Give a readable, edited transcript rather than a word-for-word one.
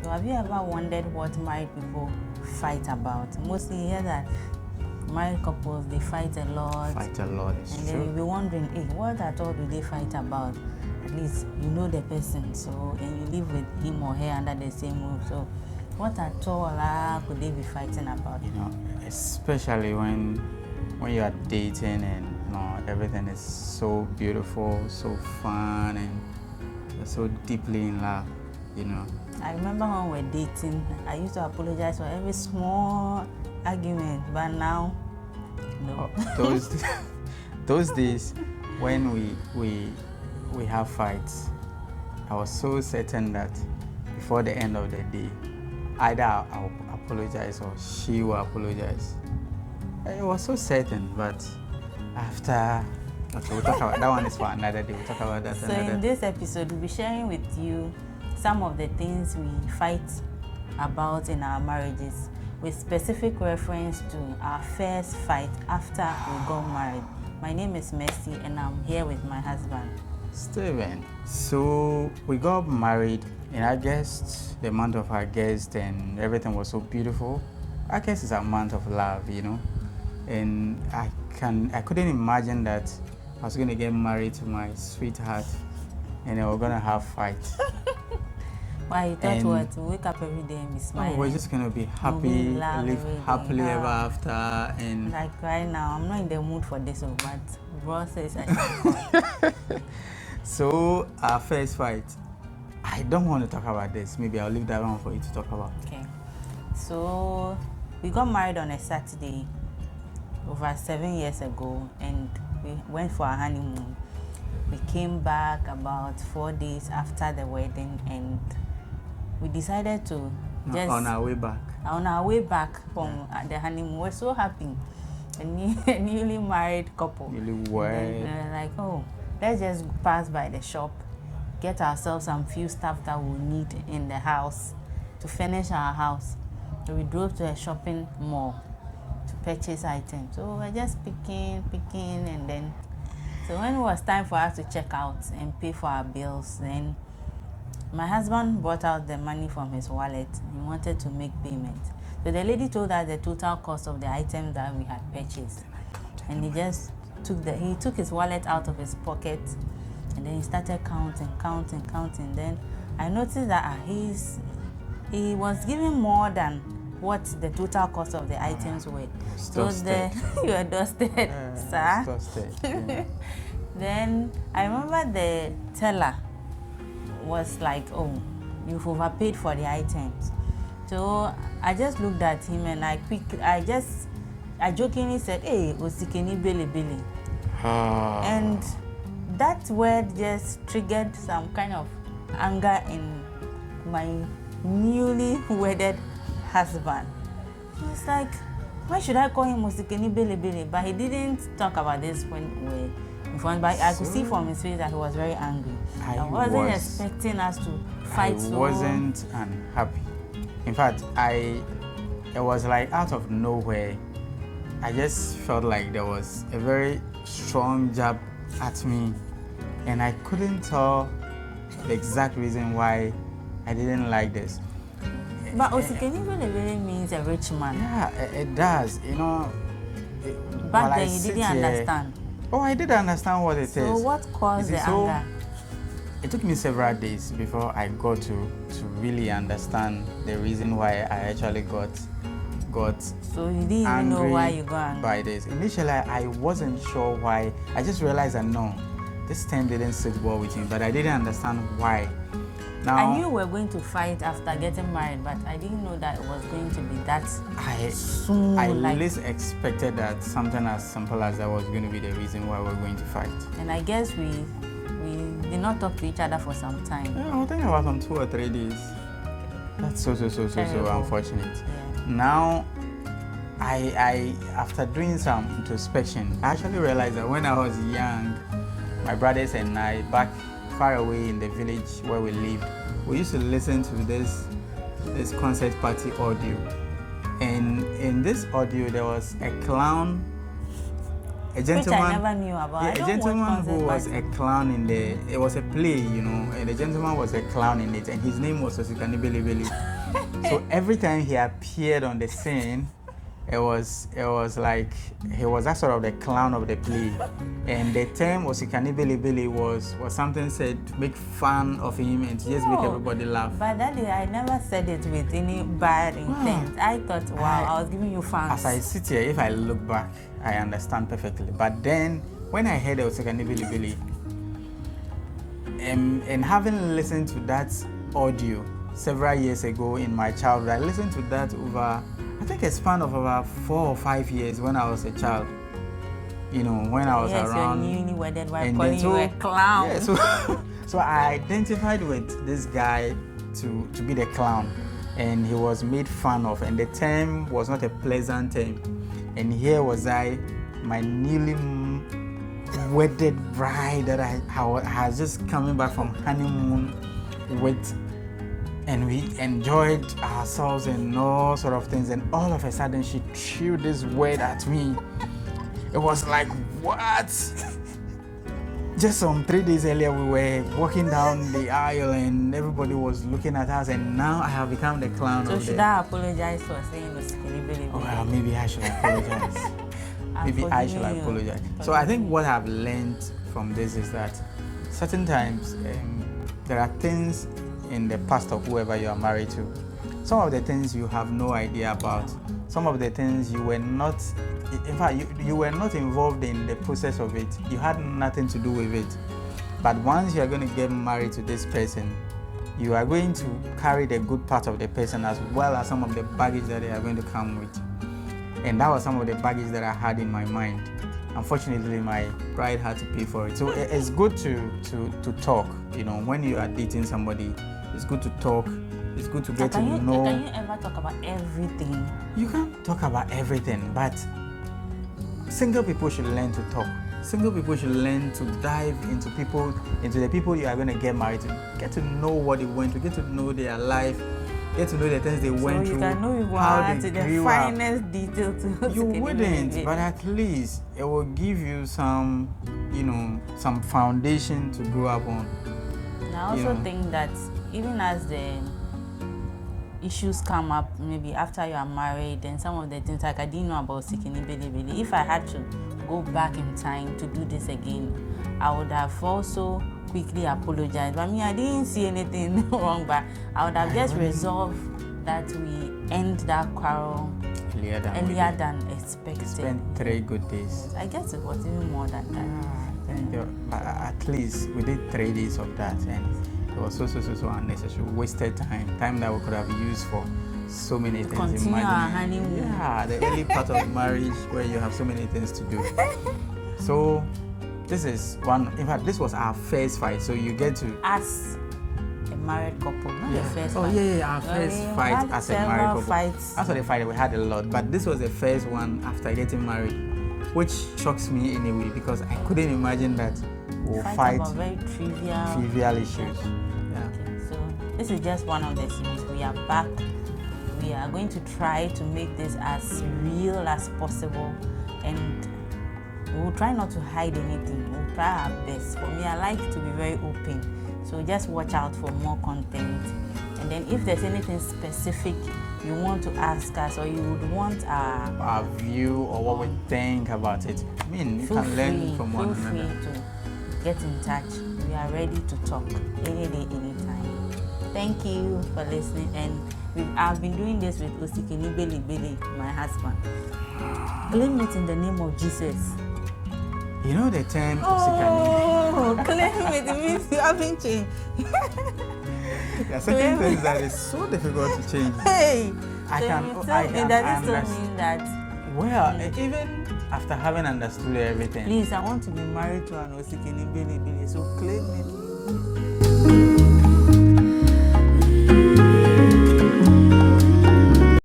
So have you ever wondered what married people fight about? Mostly you hear that married couples, they fight a lot. Fight a lot, it's and true. then you'll be wondering, hey, what at all do they fight about? At least you know the person, so and you live with him or her under the same roof. So what at all could they be fighting about? You know, especially when you are dating and everything is so beautiful, so fun, and you're so deeply in love, you know. I remember when we were dating, I used to apologize for every small argument, but now, no. Those days when we have fights, I was so certain that before the end of the day, either I'll apologize or she will apologize. It was so certain, but after, okay, we'll talk about that one is for another day. We'll talk about that So another in day. this episode, we'll be sharing with you some of the things we fight about in our marriages, with specific reference to our first fight after we got married. My name is Mercy, and I'm here with my husband, Steven. So we got married in August, the month of August, and everything was so beautiful. August is a month of love, you know, and I couldn't imagine that I was going to get married to my sweetheart and then we're going to have fights. Why you thought what? We wake up every day and be smiling. We're just going to be happy, live happily ever after. And like right now, I'm not in the mood for this, but bro says I should. So our first fight, I don't want to talk about this. Maybe I'll leave that one for you to talk about. Okay. So we got married on a Saturday over 7 years ago, and we went for a honeymoon. We came back about 4 days after the wedding, and we decided to just on our way back from the honeymoon. We're so happy, a newly married couple. Newly wed. Like, oh, let's just pass by the shop, get ourselves some few stuff that we'll need in the house to finish our house. So we drove to a shopping mall to purchase items. So we're just picking, and then so when it was time for us to check out and pay for our bills, then my husband brought out the money from his wallet. He wanted to make payment. So the lady told us the total cost of the items that we had purchased, and he just took his wallet out of his pocket, and then he started counting. Then I noticed that he was giving more than what the total cost of the items were. So you were dusted, sir. Dusted, yeah. Then I remember the teller was like, "Oh, you've overpaid for the items." So I just looked at him and I jokingly said, "Hey, osikeni bele." And that word just triggered some kind of anger in my newly wedded husband. He was like, why should I call him osikeni bele? But he didn't talk about this when we were in front. But I could see from his face that he was very angry. I wasn't expecting us to fight. I wasn't unhappy. In fact, it was like out of nowhere. I just felt like there was a very strong jab at me, and I couldn't tell the exact reason why I didn't like this. But osikeni bele means a rich man. Yeah, it does. You know. Back then you didn't understand. Oh, I did understand what it is. So what caused the anger? It took me several days before I got to really understand the reason why I actually got so you didn't even know why you got angry by this. Initially, I wasn't sure why. I just realized that no, this term didn't sit well with me, but I didn't understand why. Now, I knew we were going to fight after getting married, but I didn't know that it was going to be that soon. I least expected that something as simple as that was going to be the reason why we're going to fight. And I guess we did not talk to each other for some time. Yeah, I think about some 2 or 3 days. That's so unfortunate. Yeah. Now, I after doing some introspection, I actually realized that when I was young, my brothers and I, back far away in the village where we lived, we used to listen to this concert party audio. And in this audio, there was a clown a gentleman. Which I never knew about. Yeah, I a don't gentleman watch who was concerts, a clown in the. It was a play, and the gentleman was a clown in it, and his name was Osikani Billy. So every time he appeared on the scene, it was like he was that sort of the clown of the play, and the term Osikani Billy was something said to make fun of him and to just make everybody laugh. But that day I never said it with any bad intent. I thought, wow, I was giving you fans. As I sit here, if I look back, I understand perfectly. But then when I heard Osikani Billy, and having listened to that audio several years ago in my childhood, I listened to that over, I think, a span of about 4 or 5 years when I was a child. When I was around. Yes, you're newly wedded while calling you a clown. Yeah, so I identified with this guy to be the clown, and he was made fun of, and the term was not a pleasant term. And here was I, my newly wedded bride that I was just coming back from honeymoon with, and we enjoyed ourselves and all sort of things, and all of a sudden she threw this word at me. It was like, what? Just some 3 days earlier we were walking down the aisle and everybody was looking at us, and now I have become the clown so of should I apologize for saying the skinny Billy? Well, maybe I should apologize. Maybe I should apologize. So I think what I've learned from this is that certain times there are things in the past of whoever you are married to. Some of the things you have no idea about. Some of the things you were not, in fact, you were not involved in the process of it. You had nothing to do with it. But once you are going to get married to this person, you are going to carry the good part of the person as well as some of the baggage that they are going to come with. And that was some of the baggage that I had in my mind. Unfortunately, my bride had to pay for it. So it's good to talk. When you are dating somebody, it's good to talk. It's good to get to know. Can you ever talk about everything? You can't talk about everything, but single people should learn to talk. Single people should learn to dive into the people you are going to get married to. Get to know what they went through, get to know their life, get to know the things they went through. So you can know how they to the grew finest up. detail to You wouldn't, but at least it will give you some foundation to grow up on. And I also think that even as the issues come up, maybe after you are married, and some of the things like I didn't know about Sikini Billy. If I had to go back in time to do this again, I would have also quickly apologized. But I didn't see anything wrong, but I would have just resolved that we end that quarrel earlier than expected. Spent 3 good days. I guess it was even more than that. Thank you. But at least we did 3 days of that, and it was so unnecessary. Wasted time that we could have used for so many things. Continue our honeymoon. Yeah, the early part of marriage where you have so many things to do. So this is one. In fact, this was our first fight. So you get to as a married couple, not the first fight. Our first fight as a married couple. Fights. After the fight, we had a lot, but this was the first one after getting married, which shocks me anyway because I couldn't imagine that we'll fight about very trivial issues. Yeah. Okay, so this is just one of the series. We are back. We are going to try to make this as real as possible, and we'll try not to hide anything. We'll try our best. For me, I like to be very open. So just watch out for more content. And then if there's anything specific you want to ask us, or you would want our view or what we think about it, I mean, you can learn from one another. Feel free to get in touch. We are ready to talk any day, anytime. Thank you for listening. And I've been doing this with Osikini Billy, my husband. Claim it in the name of Jesus. You know the term Osikani? Oh, claim it means you haven't changed. There are certain things that is so difficult to change. Hey! I understand. Mean that? Well, even after having understood everything. Please, I want to be married to an Osikini Billy, so claim it.